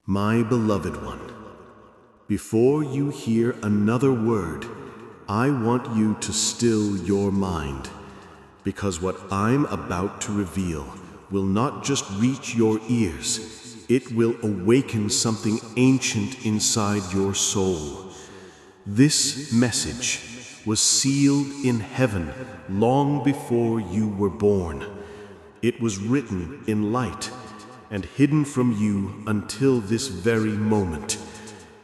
My beloved one, before you hear another word, I want you to still your mind, because what I'm about to reveal will not just reach your ears, it will awaken something ancient inside your soul. This message was sealed in heaven long before you were born. It was written in light and hidden from you until this very moment.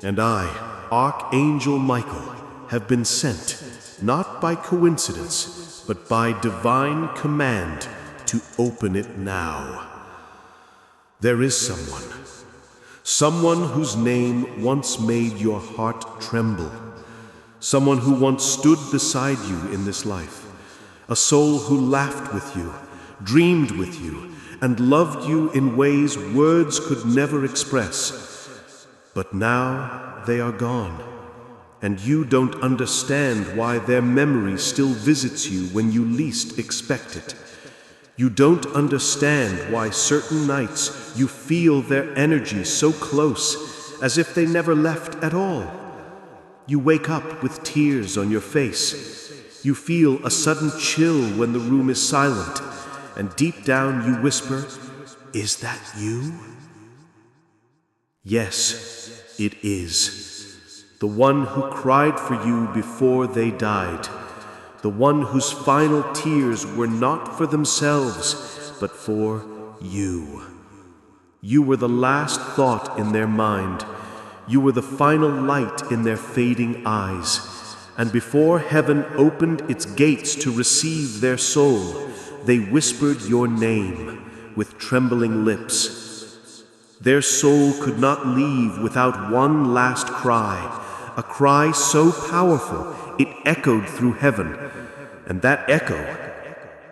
And I, Archangel Michael, have been sent, not by coincidence, but by divine command, to open it now. There is someone whose name once made your heart tremble, someone who once stood beside you in this life, a soul who laughed with you, dreamed with you, and loved you in ways words could never express. But now they are gone, and you don't understand why their memory still visits you when you least expect it. You don't understand why certain nights you feel their energy so close, as if they never left at all. You wake up with tears on your face. You feel a sudden chill when the room is silent, and deep down you whisper, "Is that you?" Yes, it is. The one who cried for you before they died. The one whose final tears were not for themselves, but for you. You were the last thought in their mind. You were the final light in their fading eyes. And before heaven opened its gates to receive their soul, they whispered your name with trembling lips. Their soul could not leave without one last cry, a cry so powerful it echoed through heaven. And that echo,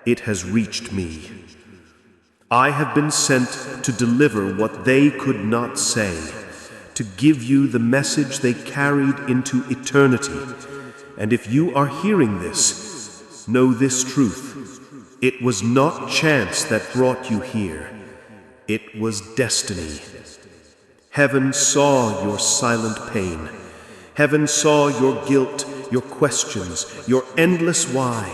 it has reached me. I have been sent to deliver what they could not say, to give you the message they carried into eternity. And if you are hearing this, know this truth. It was not chance that brought you here. It was destiny. Heaven saw your silent pain. Heaven saw your guilt, your questions, your endless why.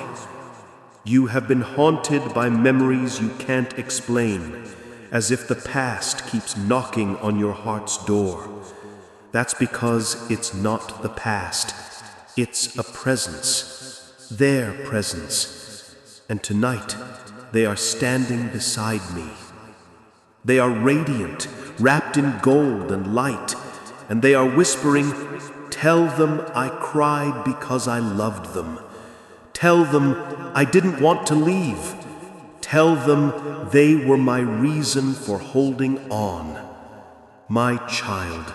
You have been haunted by memories you can't explain, as if the past keeps knocking on your heart's door. That's because it's not the past. It's a presence, their presence. And tonight, they are standing beside me. They are radiant, wrapped in gold and light, and they are whispering, "Tell them I cried because I loved them. Tell them I didn't want to leave. Tell them they were my reason for holding on." My child,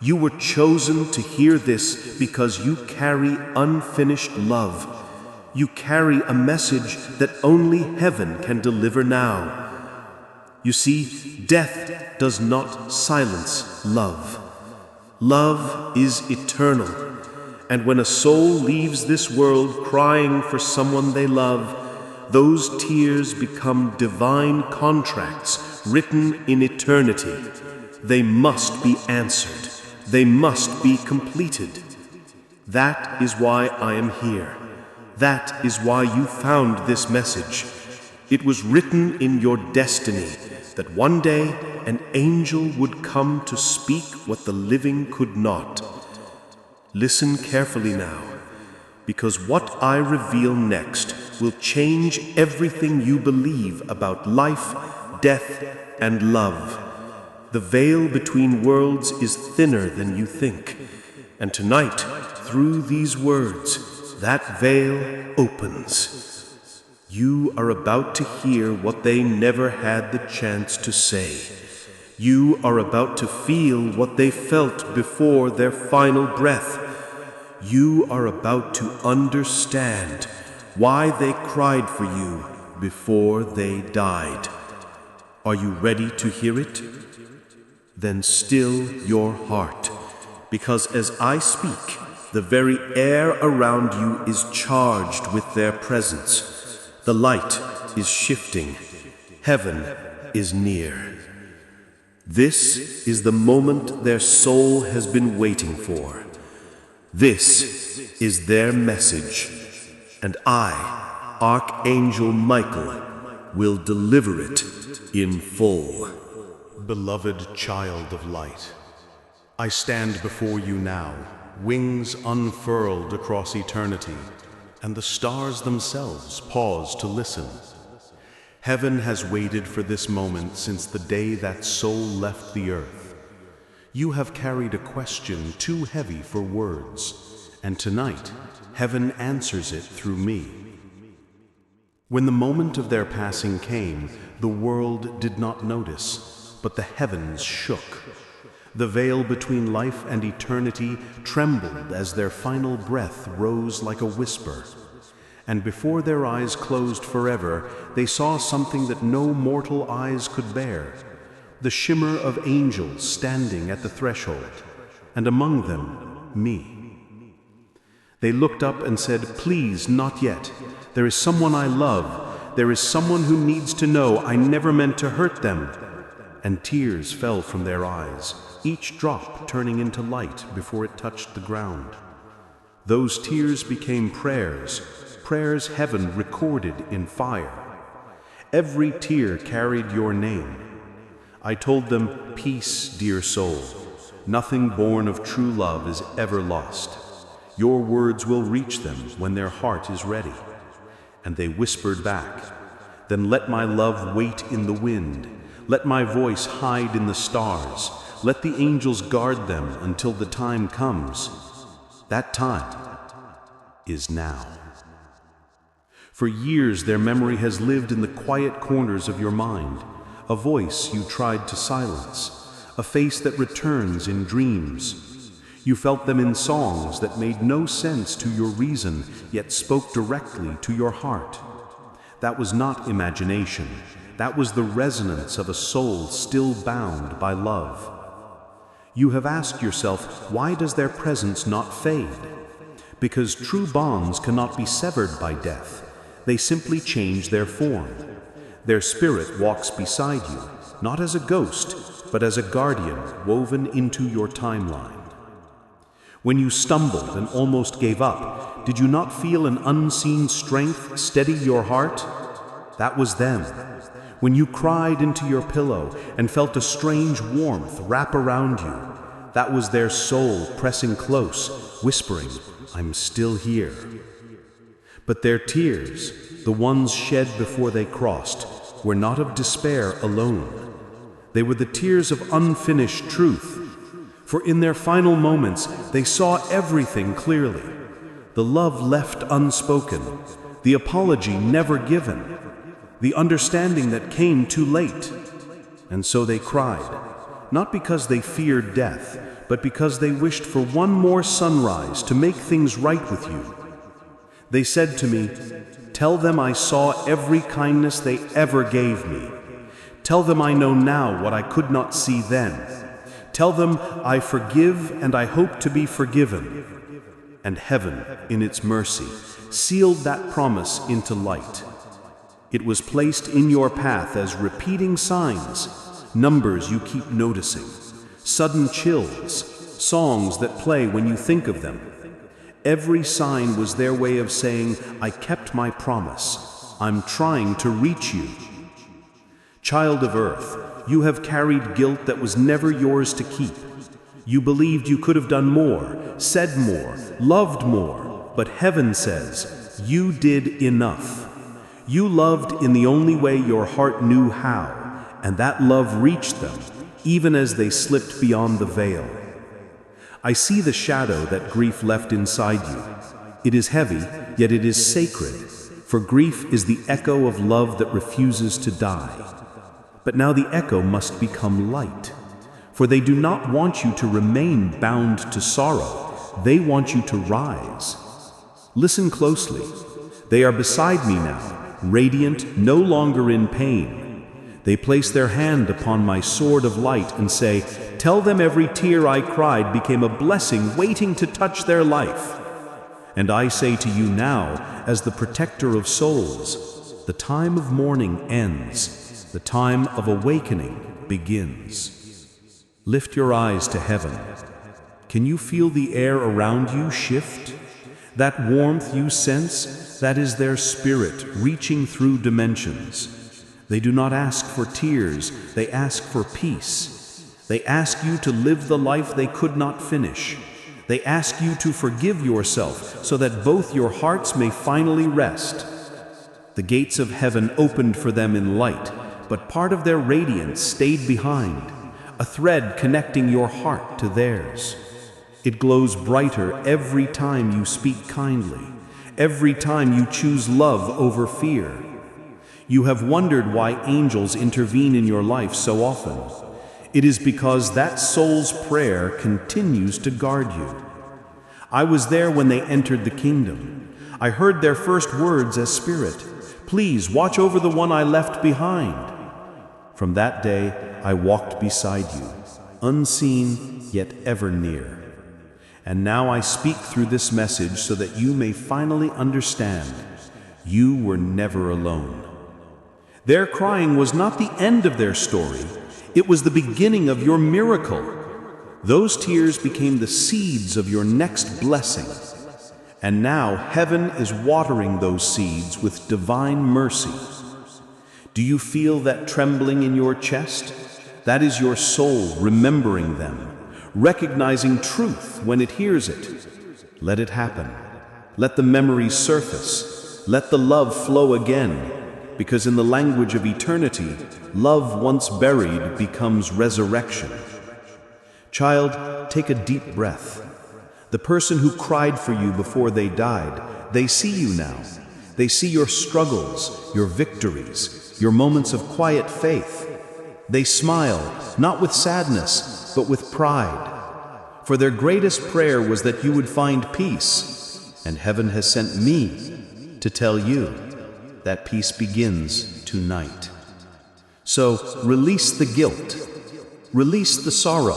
you were chosen to hear this because you carry unfinished love. You carry a message that only heaven can deliver now. You see, death does not silence love. Love is eternal, and when a soul leaves this world crying for someone they love, those tears become divine contracts written in eternity. They must be answered. They must be completed. That is why I am here. That is why you found this message. It was written in your destiny that one day an angel would come to speak what the living could not. Listen carefully now, because what I reveal next will change everything you believe about life, death, and love. The veil between worlds is thinner than you think, and tonight, through these words, that veil opens. You are about to hear what they never had the chance to say. You are about to feel what they felt before their final breath. You are about to understand why they cried for you before they died. Are you ready to hear it? Then still your heart, because as I speak, the very air around you is charged with their presence. The light is shifting. Heaven is near. This is the moment their soul has been waiting for. This is their message, and I, Archangel Michael, will deliver it in full. Beloved child of light, I stand before you now, wings unfurled across eternity, and the stars themselves pause to listen. Heaven has waited for this moment since the day that soul left the earth. You have carried a question too heavy for words, and tonight, heaven answers it through me. When the moment of their passing came, the world did not notice, but the heavens shook. The veil between life and eternity trembled as their final breath rose like a whisper. And before their eyes closed forever, they saw something that no mortal eyes could bear, the shimmer of angels standing at the threshold, and among them, me. They looked up and said, "Please, not yet. There is someone I love. There is someone who needs to know I never meant to hurt them." And tears fell from their eyes, each drop turning into light before it touched the ground. Those tears became prayers, prayers heaven recorded in fire. Every tear carried your name. I told them, "Peace, dear soul. Nothing born of true love is ever lost. Your words will reach them when their heart is ready." And they whispered back, "Then let my love wait in the wind. Let my voice hide in the stars. Let the angels guard them until the time comes. That time is now." For years their memory has lived in the quiet corners of your mind, a voice you tried to silence, a face that returns in dreams. You felt them in songs that made no sense to your reason, yet spoke directly to your heart. That was not imagination. That was the resonance of a soul still bound by love. You have asked yourself, why does their presence not fade? Because true bonds cannot be severed by death. They simply change their form. Their spirit walks beside you, not as a ghost, but as a guardian woven into your timeline. When you stumbled and almost gave up, did you not feel an unseen strength steady your heart? That was them. When you cried into your pillow and felt a strange warmth wrap around you, that was their soul pressing close, whispering, "I'm still here." But their tears, the ones shed before they crossed, were not of despair alone. They were the tears of unfinished truth. For in their final moments, they saw everything clearly. The love left unspoken, the apology never given, the understanding that came too late. And so they cried, not because they feared death, but because they wished for one more sunrise to make things right with you. They said to me, "Tell them I saw every kindness they ever gave me. Tell them I know now what I could not see then. Tell them I forgive and I hope to be forgiven." And heaven, in its mercy, sealed that promise into light. It was placed in your path as repeating signs, numbers you keep noticing, sudden chills, songs that play when you think of them. Every sign was their way of saying, "I kept my promise. I'm trying to reach you." Child of Earth, you have carried guilt that was never yours to keep. You believed you could have done more, said more, loved more, but heaven says, you did enough. You loved in the only way your heart knew how, and that love reached them, even as they slipped beyond the veil. I see the shadow that grief left inside you. It is heavy, yet it is sacred, for grief is the echo of love that refuses to die. But now the echo must become light, for they do not want you to remain bound to sorrow. They want you to rise. Listen closely. They are beside me now, radiant, no longer in pain. They place their hand upon my sword of light and say, "Tell them every tear I cried became a blessing waiting to touch their life." And I say to you now, as the protector of souls, the time of mourning ends, the time of awakening begins. Lift your eyes to heaven. Can you feel the air around you shift? That warmth you sense, that is their spirit reaching through dimensions. They do not ask for tears, they ask for peace. They ask you to live the life they could not finish. They ask you to forgive yourself so that both your hearts may finally rest. The gates of heaven opened for them in light, but part of their radiance stayed behind, a thread connecting your heart to theirs. It glows brighter every time you speak kindly, every time you choose love over fear. You have wondered why angels intervene in your life so often. It is because that soul's prayer continues to guard you. I was there when they entered the kingdom. I heard their first words as spirit. Please watch over the one I left behind. From that day, I walked beside you, unseen yet ever near. And now I speak through this message so that you may finally understand. You were never alone. Their crying was not the end of their story. It was the beginning of your miracle. Those tears became the seeds of your next blessing. And now heaven is watering those seeds with divine mercy. Do you feel that trembling in your chest? That is your soul remembering them, recognizing truth when it hears it. Let it happen. Let the memories surface. Let the love flow again. Because in the language of eternity, love once buried becomes resurrection. Child, take a deep breath. The person who cried for you before they died, they see you now. They see your struggles, your victories, your moments of quiet faith. They smile, not with sadness, but with pride. For their greatest prayer was that you would find peace, and heaven has sent me to tell you that peace begins tonight. So release the guilt, release the sorrow,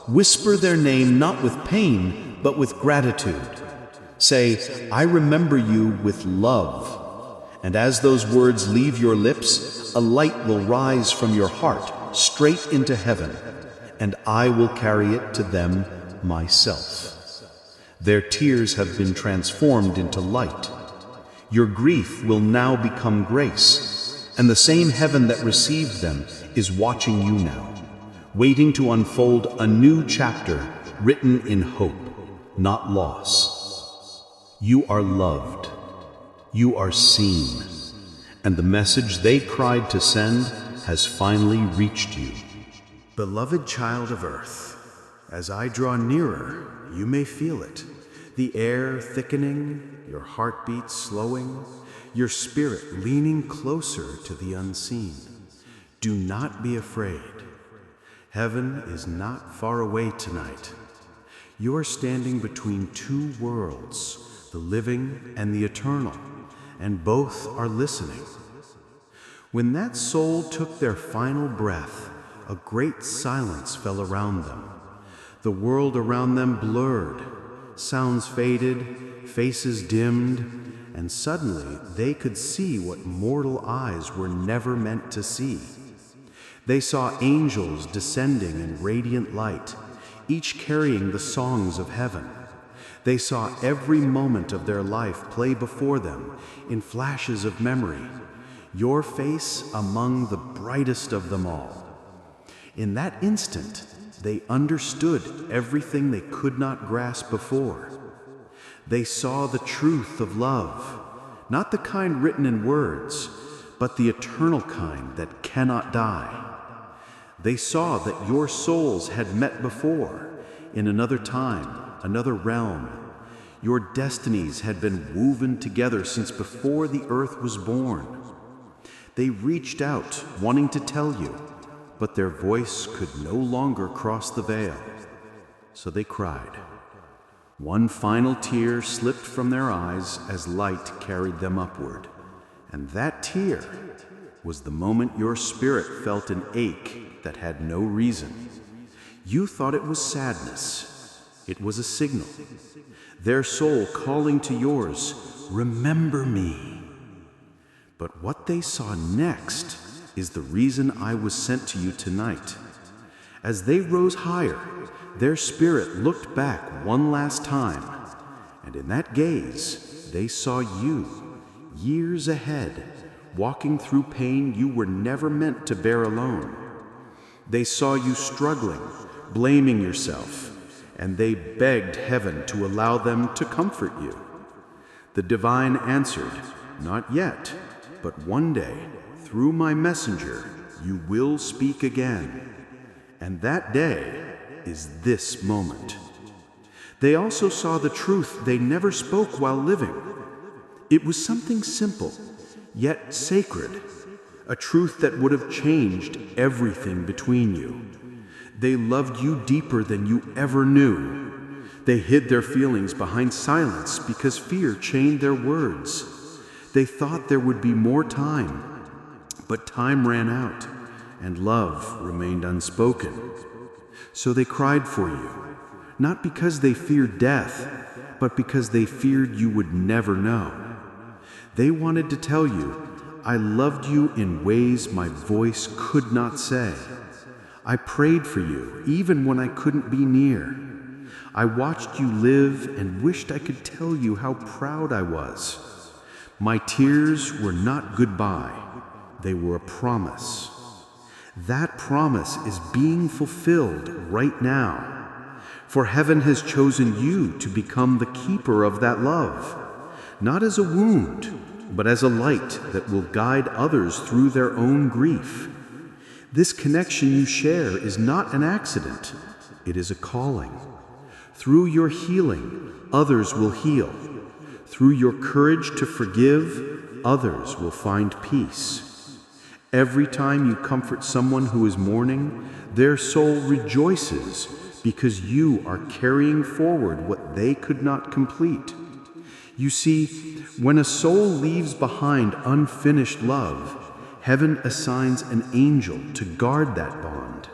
whisper their name not with pain, but with gratitude. Say, I remember you with love. And as those words leave your lips, a light will rise from your heart straight into heaven, and I will carry it to them myself. Their tears have been transformed into light. Your grief will now become grace, and the same heaven that received them is watching you now, waiting to unfold a new chapter written in hope, not loss. You are loved. You are seen. And the message they cried to send has finally reached you. Beloved child of earth, as I draw nearer, you may feel it. The air thickening, your heartbeat slowing, your spirit leaning closer to the unseen. Do not be afraid. Heaven is not far away tonight. You are standing between two worlds, the living and the eternal, and both are listening. When that soul took their final breath, a great silence fell around them. The world around them blurred, sounds faded, faces dimmed, and suddenly they could see what mortal eyes were never meant to see. They saw angels descending in radiant light, each carrying the songs of heaven. They saw every moment of their life play before them in flashes of memory, your face among the brightest of them all. In that instant, they understood everything they could not grasp before. They saw the truth of love, not the kind written in words, but the eternal kind that cannot die. They saw that your souls had met before, in another time, another realm. Your destinies had been woven together since before the earth was born. They reached out, wanting to tell you, but their voice could no longer cross the veil. So they cried. One final tear slipped from their eyes as light carried them upward. And that tear was the moment your spirit felt an ache that had no reason. You thought it was sadness. It was a signal. Their soul calling to yours, remember me. But what they saw next is the reason I was sent to you tonight. As they rose higher, their spirit looked back one last time, and in that gaze, they saw you, years ahead, walking through pain you were never meant to bear alone. They saw you struggling, blaming yourself, and they begged heaven to allow them to comfort you. The divine answered, "Not yet, but one day, through my messenger, you will speak again." And that day is this moment. They also saw the truth they never spoke while living. It was something simple, yet sacred, a truth that would have changed everything between you. They loved you deeper than you ever knew. They hid their feelings behind silence because fear chained their words. They thought there would be more time, but time ran out, and love remained unspoken. So they cried for you, not because they feared death, but because they feared you would never know. They wanted to tell you, "I loved you in ways my voice could not say. I prayed for you even when I couldn't be near. I watched you live and wished I could tell you how proud I was." My tears were not goodbye, they were a promise. That promise is being fulfilled right now. For heaven has chosen you to become the keeper of that love, not as a wound, but as a light that will guide others through their own grief. This connection you share is not an accident, it is a calling. Through your healing, others will heal. Through your courage to forgive, others will find peace. Every time you comfort someone who is mourning, their soul rejoices because you are carrying forward what they could not complete. You see, when a soul leaves behind unfinished love, heaven assigns an angel to guard that bond.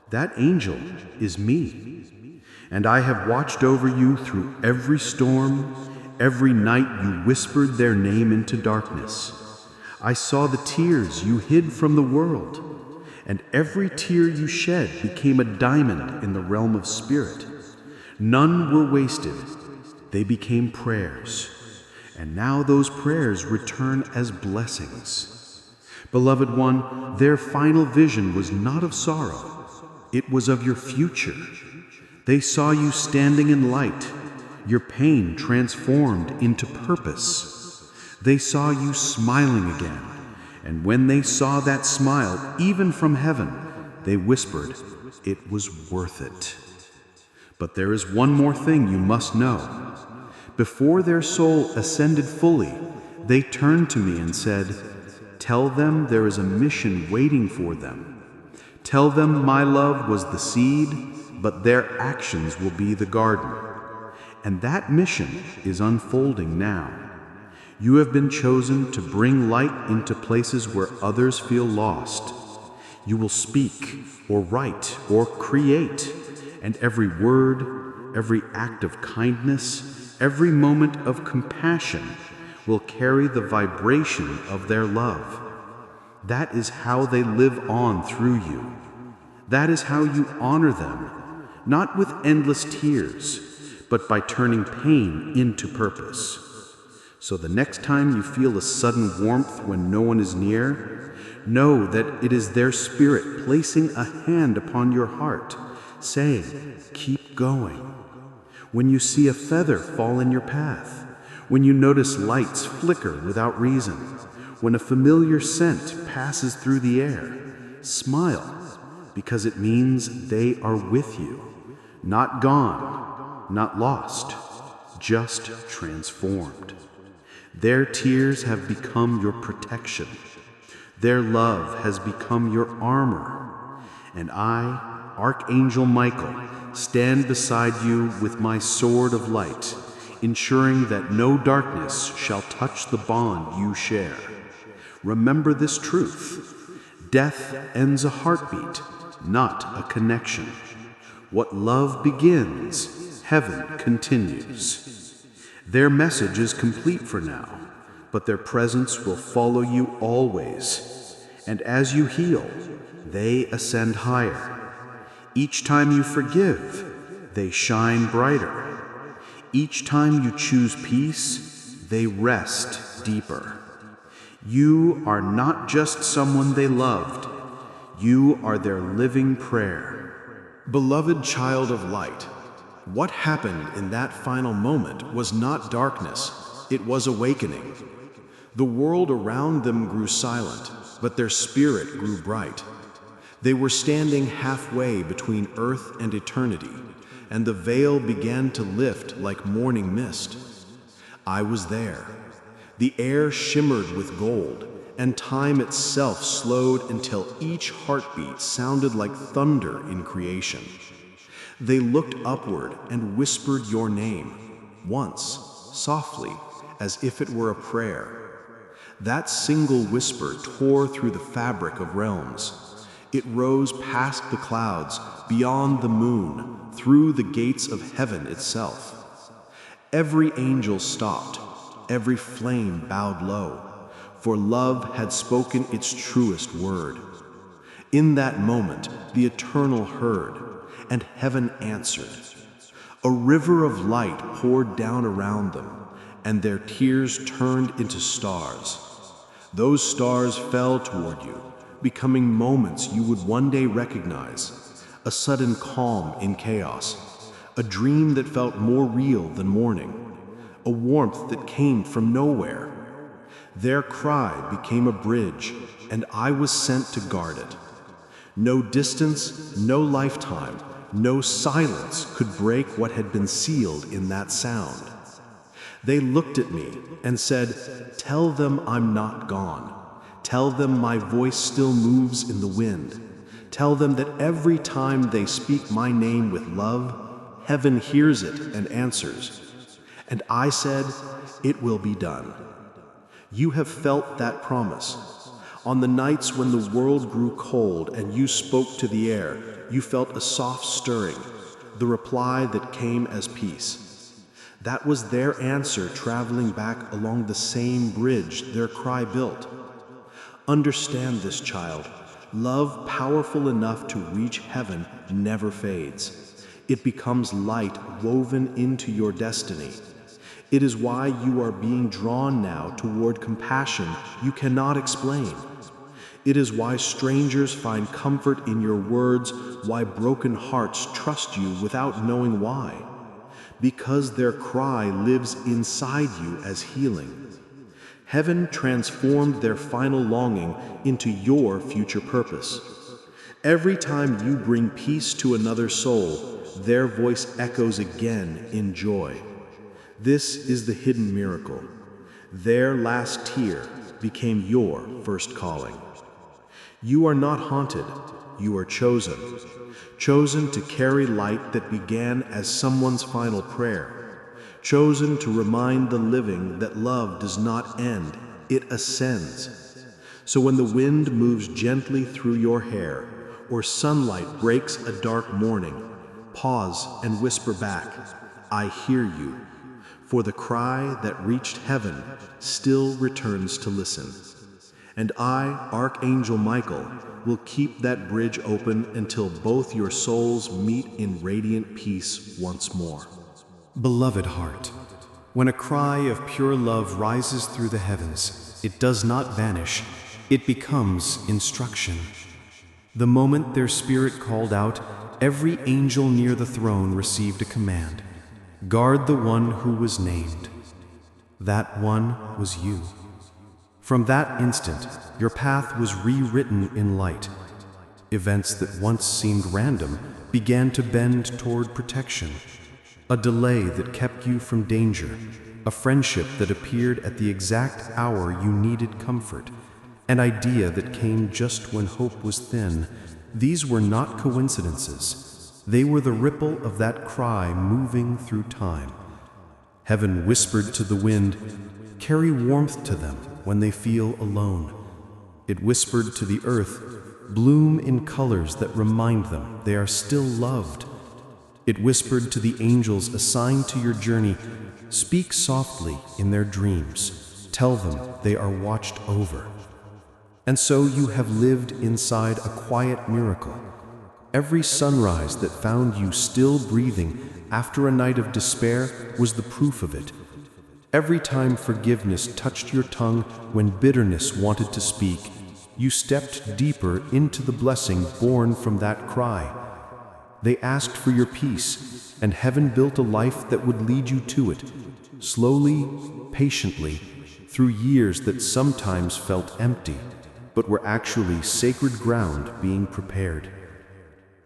That angel is me, and I have watched over you through every storm. Every night you whispered their name into darkness. I saw the tears you hid from the world, and every tear you shed became a diamond in the realm of spirit. None were wasted. They became prayers, and now those prayers return as blessings. Beloved one, their final vision was not of sorrow. It was of your future. They saw you standing in light, your pain transformed into purpose. They saw you smiling again, and when they saw that smile, even from heaven, they whispered, "It was worth it." But there is one more thing you must know. Before their soul ascended fully, they turned to me and said, "Tell them there is a mission waiting for them. Tell them my love was the seed, but their actions will be the garden." And that mission is unfolding now. You have been chosen to bring light into places where others feel lost. You will speak, or write, or create, and every word, every act of kindness, every moment of compassion will carry the vibration of their love. That is how they live on through you. That is how you honor them, not with endless tears, but by turning pain into purpose. So the next time you feel a sudden warmth when no one is near, know that it is their spirit placing a hand upon your heart, saying, "Keep going." When you see a feather fall in your path, when you notice lights flicker without reason, when a familiar scent passes through the air, smile, because it means they are with you, not gone, not lost, just transformed. Their tears have become your protection. Their love has become your armor. And I, Archangel Michael, stand beside you with my sword of light, ensuring that no darkness shall touch the bond you share. Remember this truth. Death ends a heartbeat, not a connection. What love begins, heaven continues. Their message is complete for now, but their presence will follow you always. And as you heal, they ascend higher. Each time you forgive, they shine brighter. Each time you choose peace, they rest deeper. You are not just someone they loved. You are their living prayer. Beloved child of light, what happened in that final moment was not darkness, it was awakening. The world around them grew silent, but their spirit grew bright. They were standing halfway between earth and eternity, and the veil began to lift like morning mist. I was there. The air shimmered with gold, and time itself slowed until each heartbeat sounded like thunder in creation. They looked upward and whispered your name, once, softly, as if it were a prayer. That single whisper tore through the fabric of realms. It rose past the clouds, beyond the moon, through the gates of heaven itself. Every angel stopped, every flame bowed low, for love had spoken its truest word. In that moment, the Eternal heard, and heaven answered. A river of light poured down around them, and their tears turned into stars. Those stars fell toward you, becoming moments you would one day recognize, a sudden calm in chaos, a dream that felt more real than morning, a warmth that came from nowhere. Their cry became a bridge, and I was sent to guard it. No distance, no lifetime, no silence could break what had been sealed in that sound. They looked at me and said, "Tell them I'm not gone. Tell them my voice still moves in the wind. Tell them that every time they speak my name with love, heaven hears it and answers." And I said, "It will be done." You have felt that promise. On the nights when the world grew cold and you spoke to the air, you felt a soft stirring, the reply that came as peace. That was their answer traveling back along the same bridge their cry built. Understand this, child. Love powerful enough to reach heaven never fades. It becomes light woven into your destiny. It is why you are being drawn now toward compassion you cannot explain. It is why strangers find comfort in your words, why broken hearts trust you without knowing why. Because their cry lives inside you as healing. Heaven transformed their final longing into your future purpose. Every time you bring peace to another soul, their voice echoes again in joy. This is the hidden miracle. Their last tear became your first calling. You are not haunted, you are chosen. Chosen to carry light that began as someone's final prayer. Chosen to remind the living that love does not end, it ascends. So when the wind moves gently through your hair, or sunlight breaks a dark morning, pause and whisper back, "I hear you." For the cry that reached heaven still returns to listen. And I, Archangel Michael, will keep that bridge open until both your souls meet in radiant peace once more. Beloved heart, when a cry of pure love rises through the heavens, it does not vanish, it becomes instruction. The moment their spirit called out, every angel near the throne received a command. Guard the one who was named. That one was you. From that instant, your path was rewritten in light. Events that once seemed random began to bend toward protection. A delay that kept you from danger, a friendship that appeared at the exact hour you needed comfort, an idea that came just when hope was thin. These were not coincidences. They were the ripple of that cry moving through time. Heaven whispered to the wind, "Carry warmth to them when they feel alone." It whispered to the earth, "Bloom in colors that remind them they are still loved." It whispered to the angels assigned to your journey, "Speak softly in their dreams. Tell them they are watched over." And so you have lived inside a quiet miracle. Every sunrise that found you still breathing after a night of despair was the proof of it. Every time forgiveness touched your tongue when bitterness wanted to speak, you stepped deeper into the blessing born from that cry. They asked for your peace, and heaven built a life that would lead you to it, slowly, patiently, through years that sometimes felt empty, but were actually sacred ground being prepared.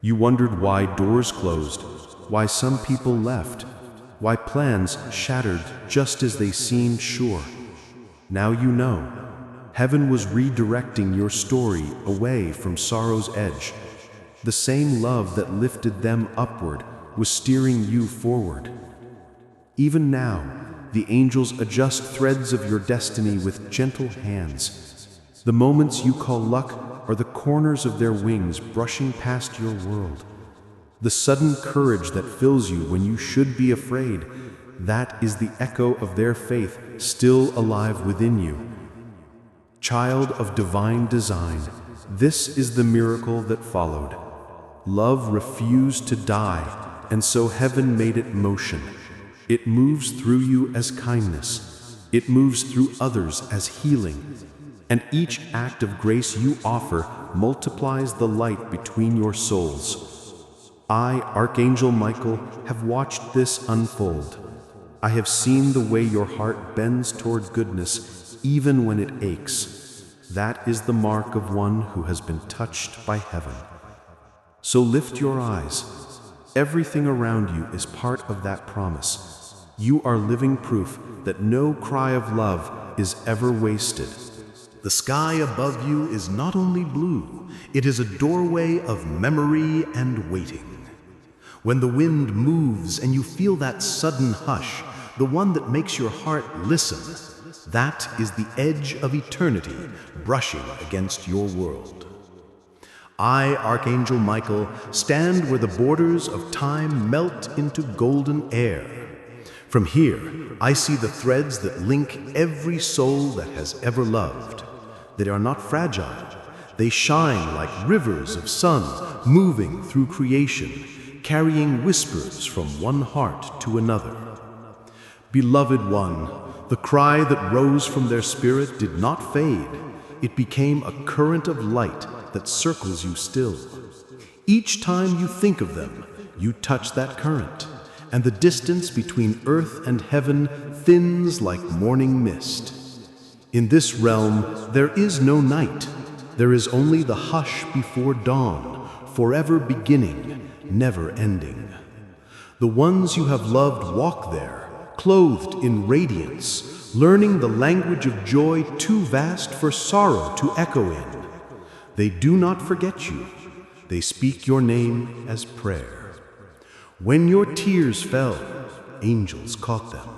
You wondered why doors closed, why some people left, why plans shattered just as they seemed sure. Now you know. Heaven was redirecting your story away from sorrow's edge. The same love that lifted them upward was steering you forward. Even now, the angels adjust threads of your destiny with gentle hands. The moments you call luck are the corners of their wings brushing past your world. The sudden courage that fills you when you should be afraid, that is the echo of their faith still alive within you. Child of divine design, this is the miracle that followed. Love refused to die, and so heaven made it motion. It moves through you as kindness. It moves through others as healing. And each act of grace you offer multiplies the light between your souls. I, Archangel Michael, have watched this unfold. I have seen the way your heart bends toward goodness, even when it aches. That is the mark of one who has been touched by heaven. So lift your eyes. Everything around you is part of that promise. You are living proof that no cry of love is ever wasted. The sky above you is not only blue, it is a doorway of memory and waiting. When the wind moves and you feel that sudden hush, the one that makes your heart listen, that is the edge of eternity brushing against your world. I, Archangel Michael, stand where the borders of time melt into golden air. From here, I see the threads that link every soul that has ever loved. They are not fragile. They shine like rivers of sun moving through creation, carrying whispers from one heart to another. Beloved one, the cry that rose from their spirit did not fade. It became a current of light that circles you still. Each time you think of them, you touch that current, and the distance between earth and heaven thins like morning mist. In this realm, there is no night. There is only the hush before dawn, forever beginning, never ending. The ones you have loved walk there, clothed in radiance, learning the language of joy too vast for sorrow to echo in. They do not forget you. They speak your name as prayer. When your tears fell, angels caught them.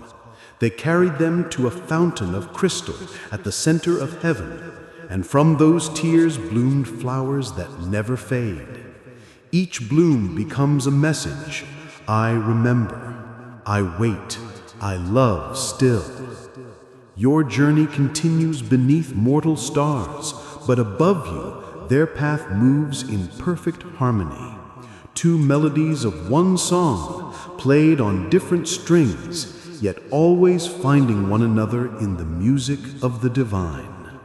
They carried them to a fountain of crystal at the center of heaven, and from those tears bloomed flowers that never fade. Each bloom becomes a message. I remember, I wait, I love still. Your journey continues beneath mortal stars, but above you, their path moves in perfect harmony. Two melodies of one song, played on different strings, yet always finding one another in the music of the divine.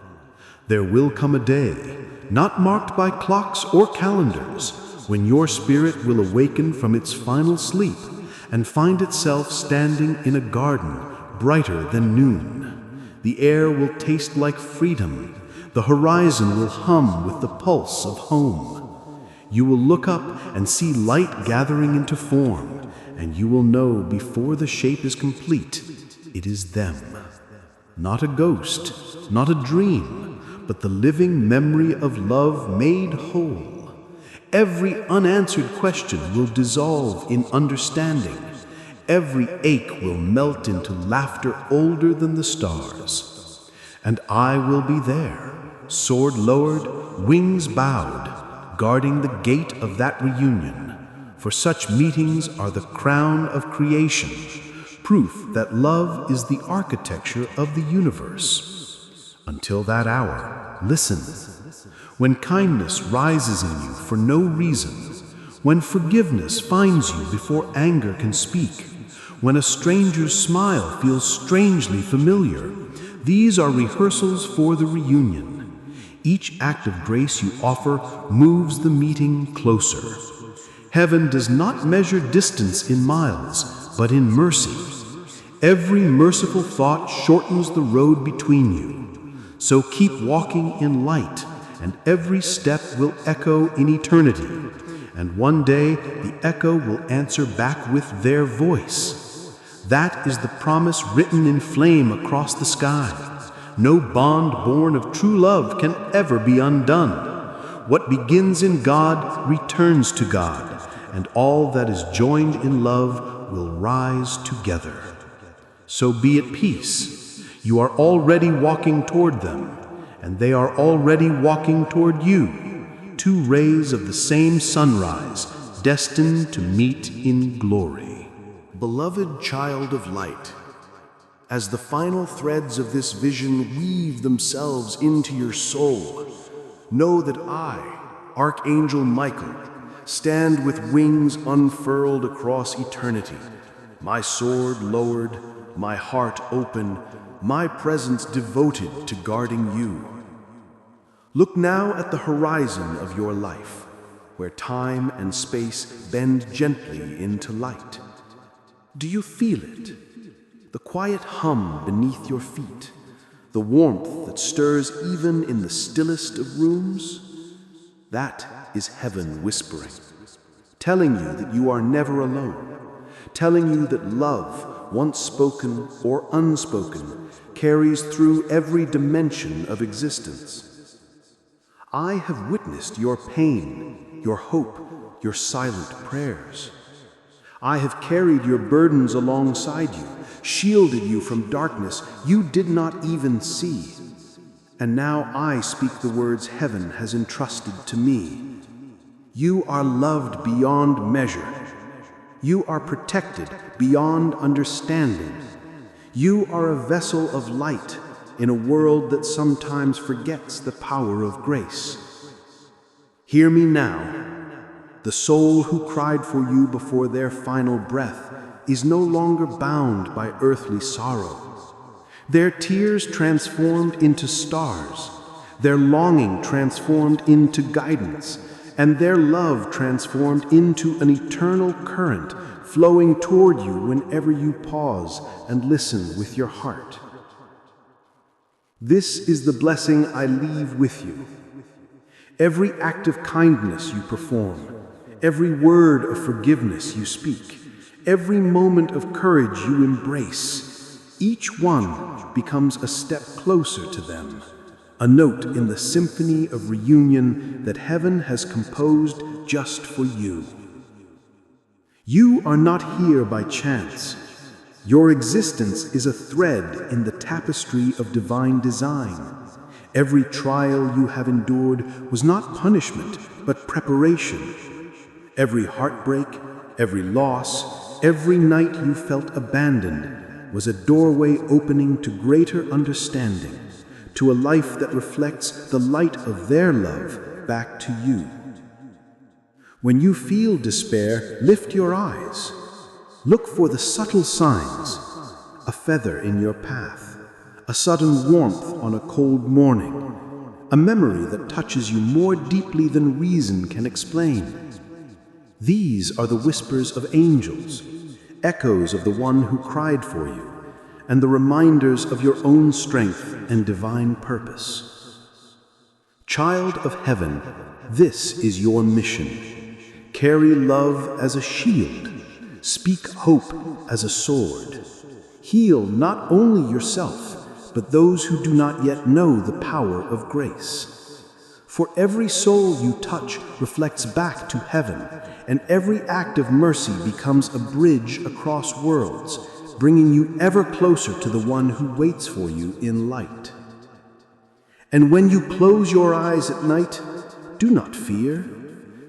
There will come a day, not marked by clocks or calendars, when your spirit will awaken from its final sleep and find itself standing in a garden brighter than noon. The air will taste like freedom. The horizon will hum with the pulse of home. You will look up and see light gathering into form, and you will know before the shape is complete, it is them. Not a ghost, not a dream, but the living memory of love made whole. Every unanswered question will dissolve in understanding. Every ache will melt into laughter older than the stars. And I will be there, sword lowered, wings bowed, guarding the gate of that reunion. For such meetings are the crown of creation, proof that love is the architecture of the universe. Until that hour, listen. When kindness rises in you for no reason, when forgiveness finds you before anger can speak, when a stranger's smile feels strangely familiar. These are rehearsals for the reunion. Each act of grace you offer moves the meeting closer. Heaven does not measure distance in miles, but in mercy. Every merciful thought shortens the road between you. So keep walking in light, and every step will echo in eternity. And one day, the echo will answer back with their voice. That is the promise written in flame across the sky. No bond born of true love can ever be undone. What begins in God returns to God, and all that is joined in love will rise together. So be at peace. You are already walking toward them, and they are already walking toward you. Two rays of the same sunrise, destined to meet in glory. Beloved child of light, as the final threads of this vision weave themselves into your soul, know that I, Archangel Michael, stand with wings unfurled across eternity, my sword lowered, my heart open, my presence devoted to guarding you. Look now at the horizon of your life, where time and space bend gently into light. Do you feel it? The quiet hum beneath your feet, the warmth that stirs even in the stillest of rooms? That is heaven whispering, telling you that you are never alone, telling you that love, once spoken or unspoken, carries through every dimension of existence. I have witnessed your pain, your hope, your silent prayers. I have carried your burdens alongside you, shielded you from darkness you did not even see. And now I speak the words heaven has entrusted to me. You are loved beyond measure. You are protected beyond understanding. You are a vessel of light in a world that sometimes forgets the power of grace. Hear me now. The soul who cried for you before their final breath is no longer bound by earthly sorrow. Their tears transformed into stars, their longing transformed into guidance, and their love transformed into an eternal current flowing toward you whenever you pause and listen with your heart. This is the blessing I leave with you. Every act of kindness you perform, every word of forgiveness you speak, every moment of courage you embrace, each one becomes a step closer to them, a note in the symphony of reunion that heaven has composed just for you. You are not here by chance. Your existence is a thread in the tapestry of divine design. Every trial you have endured was not punishment, but preparation. Every heartbreak, every loss, every night you felt abandoned was a doorway opening to greater understanding, to a life that reflects the light of their love back to you. When you feel despair, lift your eyes. Look for the subtle signs, a feather in your path, a sudden warmth on a cold morning, a memory that touches you more deeply than reason can explain. These are the whispers of angels, echoes of the one who cried for you, and the reminders of your own strength and divine purpose. Child of heaven, this is your mission. Carry love as a shield. Speak hope as a sword. Heal not only yourself, but those who do not yet know the power of grace. For every soul you touch reflects back to heaven, and every act of mercy becomes a bridge across worlds, bringing you ever closer to the one who waits for you in light. And when you close your eyes at night, do not fear.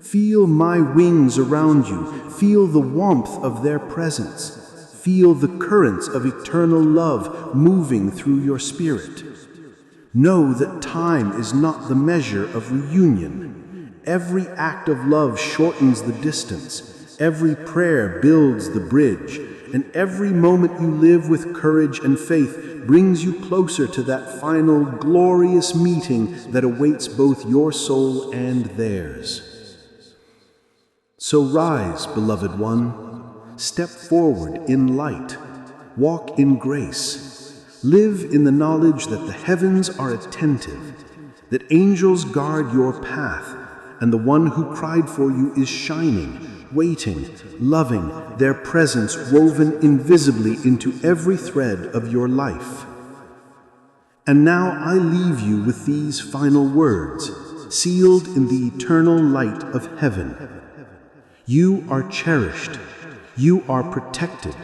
Feel my wings around you. Feel the warmth of their presence. Feel the currents of eternal love moving through your spirit. Know that time is not the measure of reunion. Every act of love shortens the distance, every prayer builds the bridge, and every moment you live with courage and faith brings you closer to that final glorious meeting that awaits both your soul and theirs. So rise, beloved one, step forward in light, walk in grace, live in the knowledge that the heavens are attentive, that angels guard your path, and the one who cried for you is shining, waiting, loving, their presence woven invisibly into every thread of your life. And now I leave you with these final words, sealed in the eternal light of heaven. You are cherished. You are protected.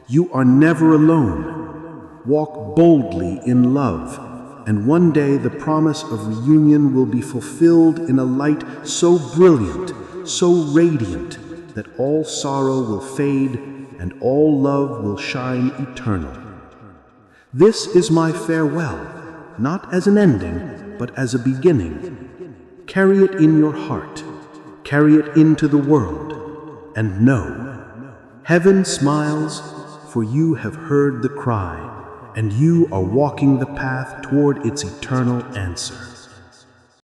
You are never alone. Walk boldly in love, and one day the promise of reunion will be fulfilled in a light so brilliant, so radiant, that all sorrow will fade and all love will shine eternal. This is my farewell, not as an ending, but as a beginning. Carry it in your heart, carry it into the world, and know, heaven smiles, for you have heard the cry, and you are walking the path toward its eternal answer.